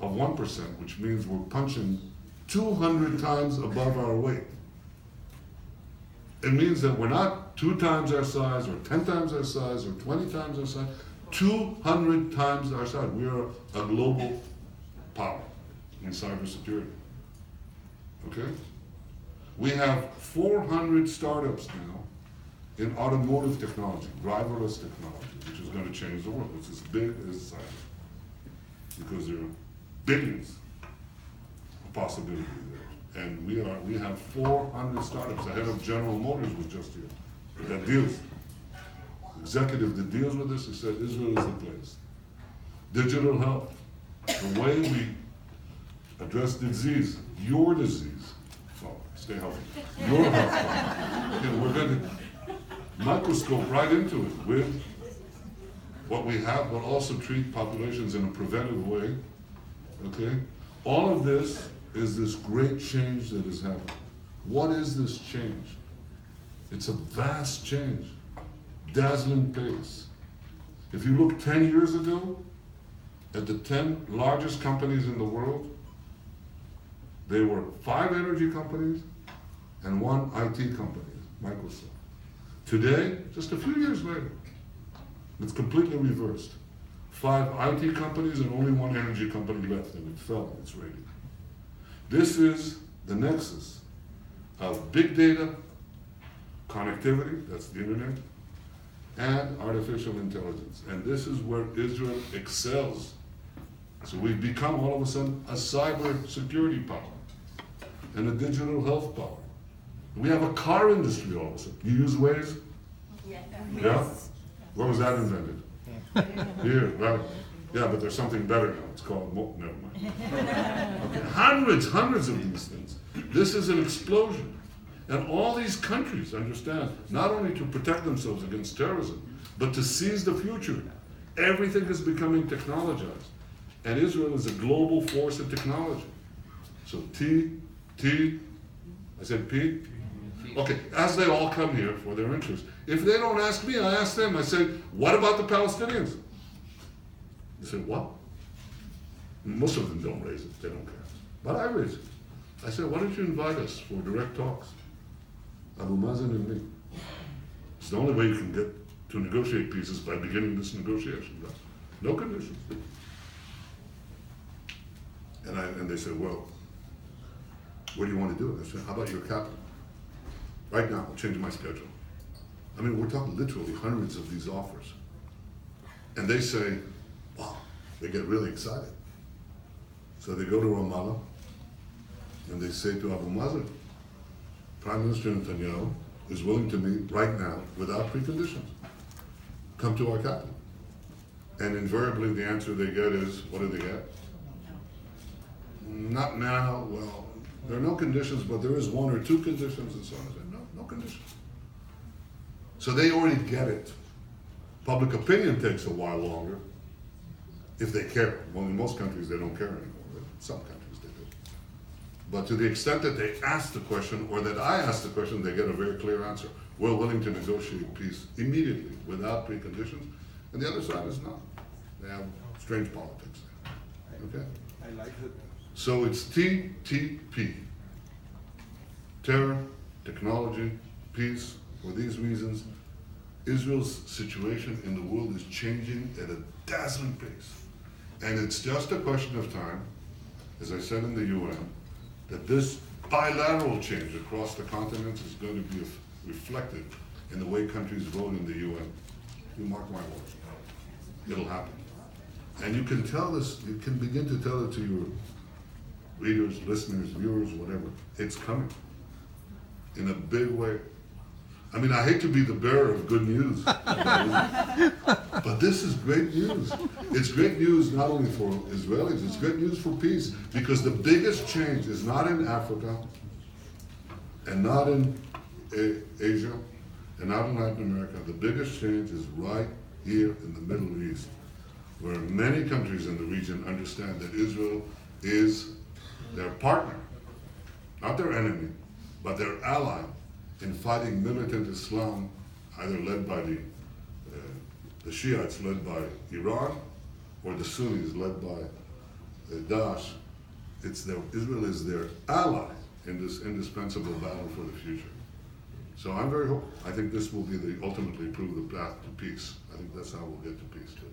of 1%, which means we're punching 200 times above our weight. It means that we're not 2 times our size, or 10 times our size, or 20 times our size, 200 times our size. We are a global power in cybersecurity. Okay? We have 400 startups now in automotive technology, driverless technology, which is going to change the world. It's as big as cyber, because there are billions of possibilities there. And we have 400 startups. The head of General Motors was just here. That deals, executive that deals with this, he said Israel is the place. Digital health, the way we address disease, your disease, well, stay healthy, your health. We're going to microscope right into it with what we have, but also treat populations in a preventive way. Okay? All of this is this great change that has happened. What is this change? It's a vast change, dazzling pace. If you look 10 years ago at the 10 largest companies in the world, they were 5 energy companies and 1 IT company, Microsoft. Today, just a few years later, it's completely reversed. 5 IT companies and only 1 energy company left, and it fell in its rating. This is the nexus of big data, connectivity, that's the internet, and artificial intelligence. And this is where Israel excels. So we've become all of a sudden a cyber security power and a digital health power. We have a car industry all of a sudden. You use Waze? Yeah. Yeah? Where was that invented? Here, right? Yeah, but there's something better now. It's called, never mind. Okay. Hundreds of these things. This is an explosion. And all these countries understand, not only to protect themselves against terrorism, but to seize the future. Everything is becoming technologized. And Israel is a global force in technology. So I said P? Okay, as they all come here for their interest. If they don't ask me, I ask them. I say, what about the Palestinians? They say, what? Most of them don't raise it, they don't care. But I raise it. I said, why don't you invite us for direct talks? Abu Mazen and me. It's the only way you can get to negotiate peace is by beginning this negotiation. No conditions. And they said, well, what do you want to do? I said, how about your capital? Right now, I'll change my schedule. I mean, we're talking literally hundreds of these offers. And they say, wow, they get really excited. So they go to Ramallah, and they say to Abu Mazen, Prime Minister Netanyahu is willing to meet right now without preconditions. Come to our capital. And invariably the answer they get is, what do they get? Not now, well, there are no conditions, but there is 1 or 2 conditions and so on. I said, no conditions. So they already get it. Public opinion takes a while longer, if they care. Well, in most countries they don't care anymore, but some countries they do. But to the extent that they ask the question, or that I ask the question, they get a very clear answer. We're willing to negotiate peace immediately, without preconditions, and the other side is not. They have strange politics. Okay? I like it. So it's TTP. Terror, technology, peace. For these reasons, Israel's situation in the world is changing at a dazzling pace. And it's just a question of time, as I said in the UN, that this bilateral change across the continents is going to be reflected in the way countries vote in the UN. You mark my words. It'll happen. And you can tell this, you can begin to tell it to your readers, listeners, viewers, whatever. It's coming in a big way. I mean, I hate to be the bearer of good news, but this is great news. It's great news not only for Israelis, it's great news for peace, because the biggest change is not in Africa, and not in Asia, and not in Latin America. The biggest change is right here in the Middle East, where many countries in the region understand that Israel is their partner, not their enemy, but their ally in fighting militant Islam, either led by the Shiites led by Iran, or the Sunnis led by Daesh, Israel is their ally in this indispensable battle for the future. So I'm very hopeful. I think this will be ultimately prove the path to peace. I think that's how we'll get to peace too.